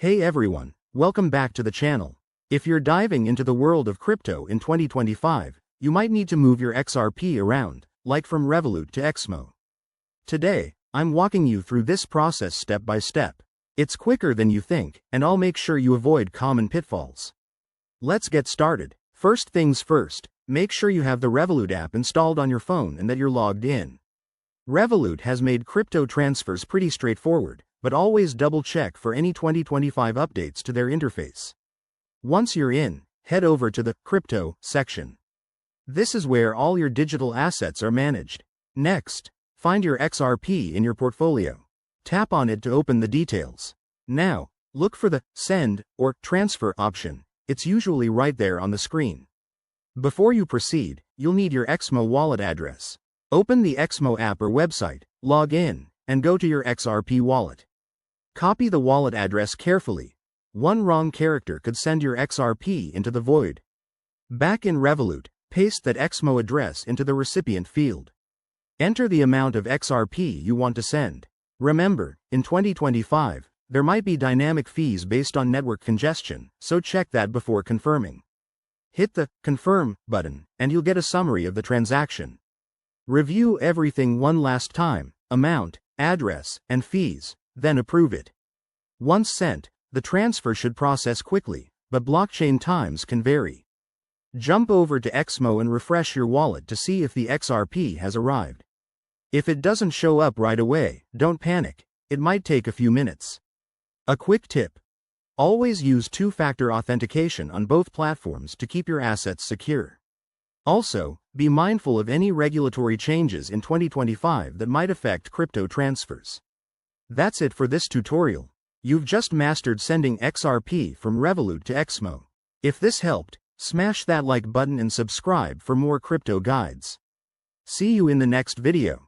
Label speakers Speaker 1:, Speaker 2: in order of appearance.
Speaker 1: Hey everyone, welcome back to the channel. If you're diving into the world of crypto in 2025, you might need to move your XRP around, like from Revolut to Exmo. Today, I'm walking you through this process step by step. It's quicker than you think, and I'll make sure you avoid common pitfalls. Let's get started. First things first, make sure you have the Revolut app installed on your phone and that you're logged in. Revolut has made crypto transfers pretty straightforward, but always double-check for any 2025 updates to their interface. Once you're in, head over to the Crypto section. This is where all your digital assets are managed. Next, find your XRP in your portfolio. Tap on it to open the details. Now, look for the Send or Transfer option. It's usually right there on the screen. Before you proceed, you'll need your Exmo wallet address. Open the Exmo app or website, log in, and go to your XRP wallet. Copy the wallet address carefully. One wrong character could send your XRP into the void. Back in Revolut, paste that Exmo address into the recipient field. Enter the amount of XRP you want to send. Remember, in 2025, there might be dynamic fees based on network congestion, so check that before confirming. Hit the Confirm button, and you'll get a summary of the transaction. Review everything one last time: amount, address, and fees, then approve it. Once sent, the transfer should process quickly, but blockchain times can vary. Jump over to Exmo and refresh your wallet to see if the XRP has arrived. If it doesn't show up right away, don't panic. It might take a few minutes. A quick tip: always use two-factor authentication on both platforms to keep your assets secure. Also, be mindful of any regulatory changes in 2025 that might affect crypto transfers. That's it for this tutorial. You've just mastered sending XRP from Revolut to Exmo. If this helped, smash that like button and subscribe for more crypto guides. See you in the next video.